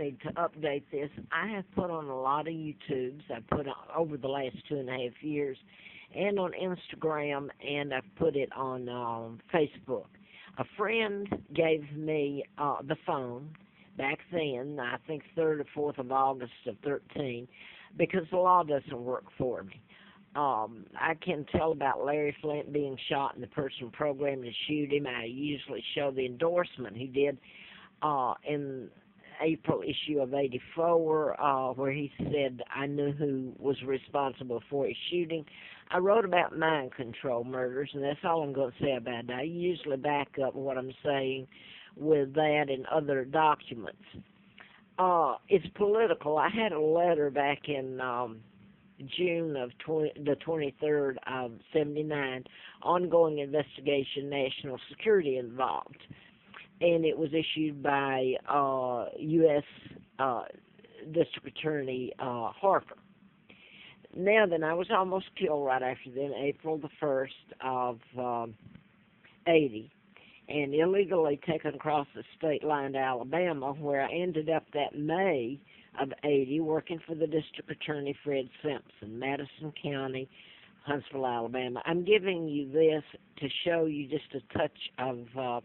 need to update this. I have put on a lot of YouTubes. I've put on over the last 2.5 years, and on Instagram, and I've put it on Facebook. A friend gave me the phone back then, I think 3rd or 4th of August of 13, because the law doesn't work for me. I can tell about Larry Flynt being shot and the person programmed to shoot him. I usually show the endorsement he did in April issue of '84, where he said, I knew who was responsible for his shooting. I wrote about mind control murders, and that's all I'm going to say about it. I usually back up what I'm saying with that and other documents. It's political. I had a letter back in June of the 23rd of '79, ongoing investigation, national security involved. And it was issued by U.S. District Attorney Harper. Now then, I was almost killed right after then, April the 1st of '80, and illegally taken across the state line to Alabama, where I ended up that May of '80 working for the District Attorney Fred Simpson, Madison County, Huntsville, Alabama. I'm giving you this to show you just a touch of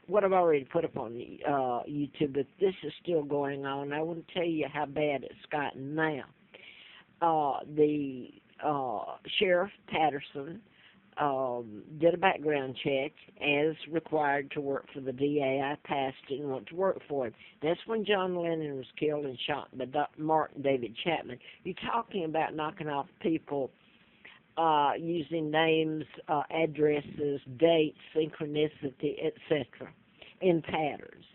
what I've already put up on YouTube, but this is still going on. I wouldn't tell you how bad it's gotten now. The Sheriff Patterson did a background check as required to work for the DA. I passed it and went to work for him. That's when John Lennon was killed and shot by Martin David Chapman. You're talking about knocking off people using names, addresses, dates, synchronicity, etc., in patterns.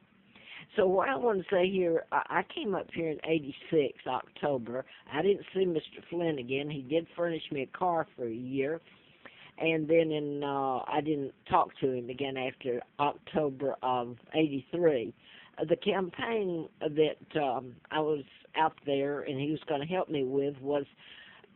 So what I want to say here, I came up here in '86, October. I didn't see Mr. Flynt again. He did furnish me a car for a year. And then I didn't talk to him again after October of '83. The campaign that I was out there and he was going to help me with was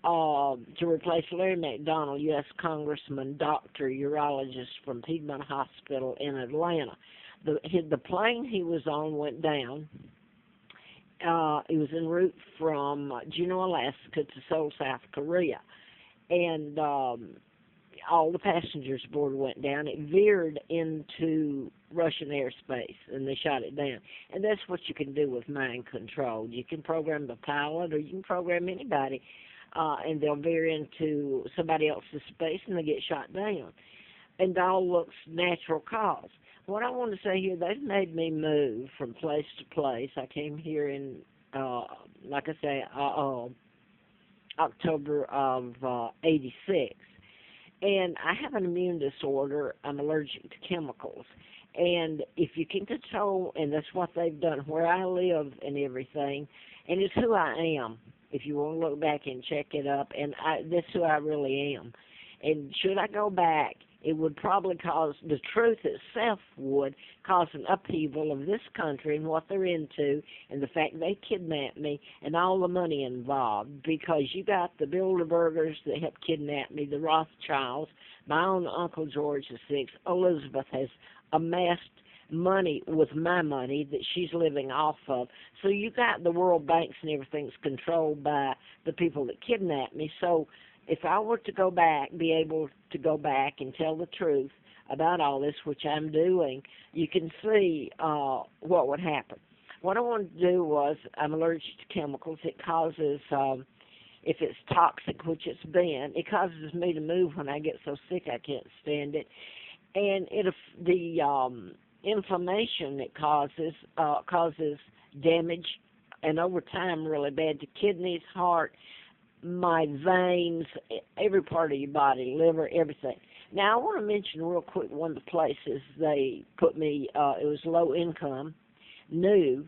to replace Larry McDonald, U.S. Congressman, doctor, urologist from Piedmont Hospital in Atlanta. The plane he was on went down. He was en route from Juneau, Alaska to Seoul, South Korea. And all the passengers aboard went down. It veered into Russian airspace, and they shot it down. And that's what you can do with mind control. You can program the pilot, or you can program anybody, and they'll veer into somebody else's space, and they get shot down. And it all looks natural cause. What I want to say here, they've made me move from place to place. I came here in, like I say, October of '86. And I have an immune disorder. I'm allergic to chemicals. And if you can control, and that's what they've done, where I live and everything, and it's who I am. If you want to look back and check it up, and that's who I really am. And should I go back, it would probably cause, the truth itself would cause an upheaval of this country and what they're into, and the fact they kidnapped me and all the money involved, because you got the Bilderbergers that helped kidnap me, the Rothschilds, my own Uncle George VI, Elizabeth has amassed money with my money that she's living off of. So you got the world banks and everything's controlled by the people that kidnapped me. So if I were to go back, be able to go back and tell the truth about all this, which I'm doing, you can see what would happen. What I wanted to do was, I'm allergic to chemicals. It causes, if it's toxic, which it's been, it causes me to move when I get so sick I can't stand it. And the inflammation it causes damage, and over time really bad, to kidneys, heart, my veins, every part of your body, liver, everything. Now, I want to mention real quick one of the places they put me, it was low income, new,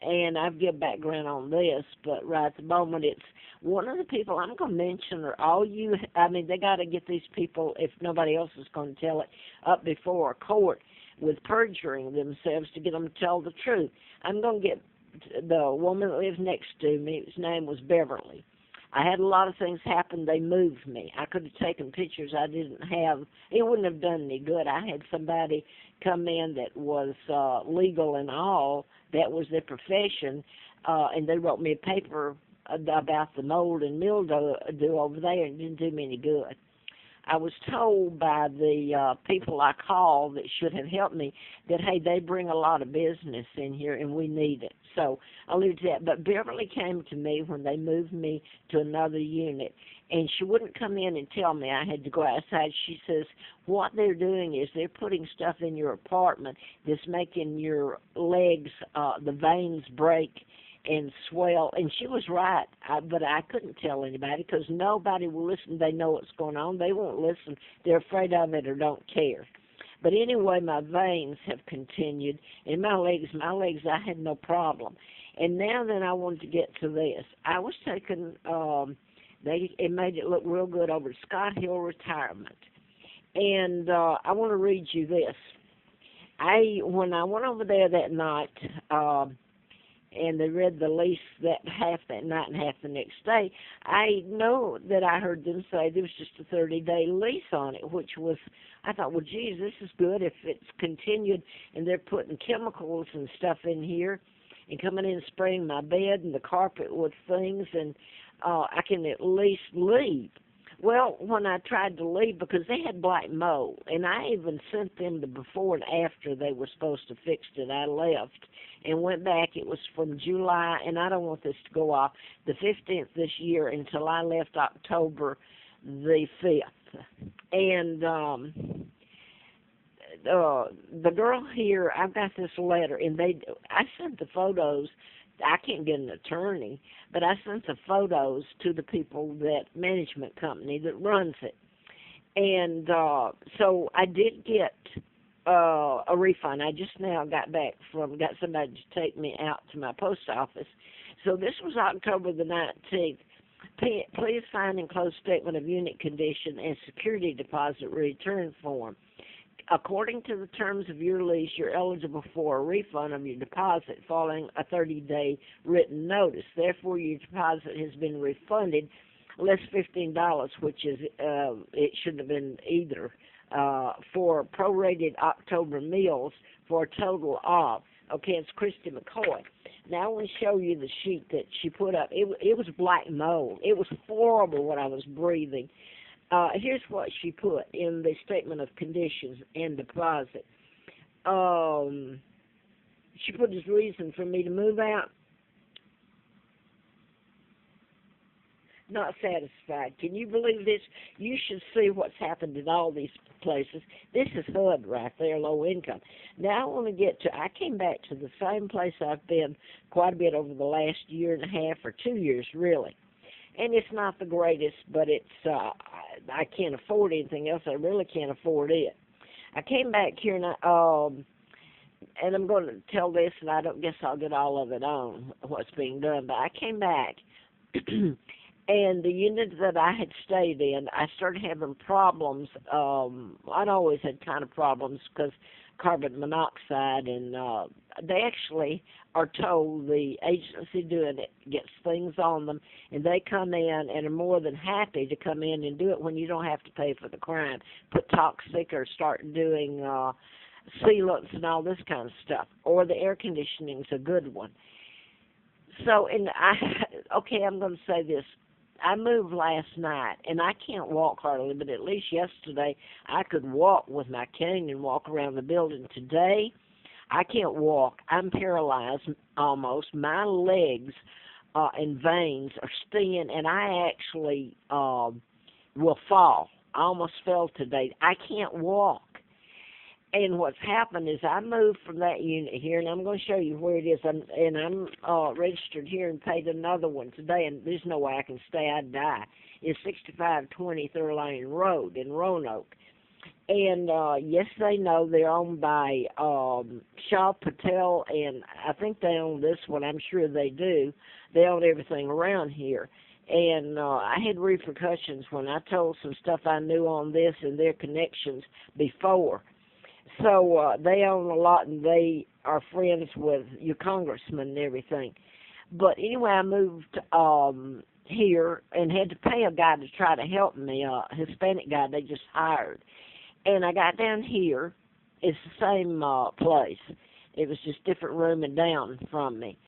and I've given background on this, but right at the moment it's one of the people I'm going to mention are all you, I mean, they got to get these people, if nobody else is going to tell it, up before a court with perjuring themselves to get them to tell the truth. I'm going to get the woman that lives next to me, his name was Beverly. I had a lot of things happen. They moved me. I could have taken pictures I didn't have. It wouldn't have done any good. I had somebody come in that was legal and all. That was their profession, and they wrote me a paper about the mold and mildew over there, and it didn't do me any good. I was told by the people I called that should have helped me that, hey, they bring a lot of business in here and we need it. So I leave it to that. But Beverly came to me when they moved me to another unit, and she wouldn't come in and tell me. I had to go outside. She says, what they're doing is they're putting stuff in your apartment that's making your legs, the veins break and swell. And she was right, but I couldn't tell anybody because nobody will listen. They know what's going on. They won't listen. They're afraid of it or don't care. But anyway, my veins have continued, and my legs, I had no problem. And now then I wanted to get to this. I was taking, it made it look real good over at Scott Hill Retirement. And I want to read you this. When I went over there that night, and they read the lease that half that night and half the next day, I know that I heard them say there was just a 30-day lease on it, which was, I thought, well, geez, this is good if it's continued and they're putting chemicals and stuff in here and coming in and spraying my bed and the carpet with things, and I can at least leave. Well, when I tried to leave, because they had black mold, and I even sent them the before and after they were supposed to fix it, I left and went back. It was from July, and I don't want this to go off, the 15th this year until I left October the 5th. And the girl here, I've got this letter, and I sent the photos. I can't get an attorney, but I sent the photos to the people, that management company that runs it. And so I did get a refund. I just now got somebody to take me out to my post office. So this was October the 19th. Please sign enclosed statement of unit condition and security deposit return form. According to the terms of your lease, you're eligible for a refund of your deposit following a 30-day written notice. Therefore, your deposit has been refunded, less $15, which is it shouldn't have been either, for prorated October meals for a total of. Okay, it's Christy McCoy. Now I want to show you the sheet that she put up. It was black mold. It was horrible what I was breathing. Here's what she put in the statement of conditions and deposit. She put as reason for me to move out, not satisfied. Can you believe this? You should see what's happened in all these places. This is HUD right there, low income. Now I want to get to, I came back to the same place I've been quite a bit over the last year and a half or 2 years, really. And it's not the greatest, but it's I can't afford anything else. I really can't afford it. I came back here, and I'm going to tell this, and I don't guess I'll get all of it on what's being done, but I came back, and the unit that I had stayed in, I started having problems. I'd always had kind of problems because carbon monoxide, and they actually are told, the agency doing it gets things on them, and they come in and are more than happy to come in and do it when you don't have to pay for the crime. Put toxic or start doing sealants and all this kind of stuff. Or the air conditioning's a good one. So, I'm going to say this. I moved last night, and I can't walk hardly, but at least yesterday I could walk with my cane and walk around the building. Today, I can't walk. I'm paralyzed almost. My legs and veins are stinging, and I actually will fall. I almost fell today. I can't walk. And what's happened is I moved from that unit here, and I'm going to show you where it is. I'm registered here and paid another one today, and there's no way I can stay. I'd die. It's 6520 Third Lane Road in Roanoke. And, yes, they know they're owned by Shaw Patel, and I think they own this one. I'm sure they do. They own everything around here. And I had repercussions when I told some stuff I knew on this and their connections before. So they own a lot, and they are friends with your congressman and everything. But anyway, I moved here and had to pay a guy to try to help me, a Hispanic guy they just hired. And I got down here. It's the same place. It was just different room and down from me.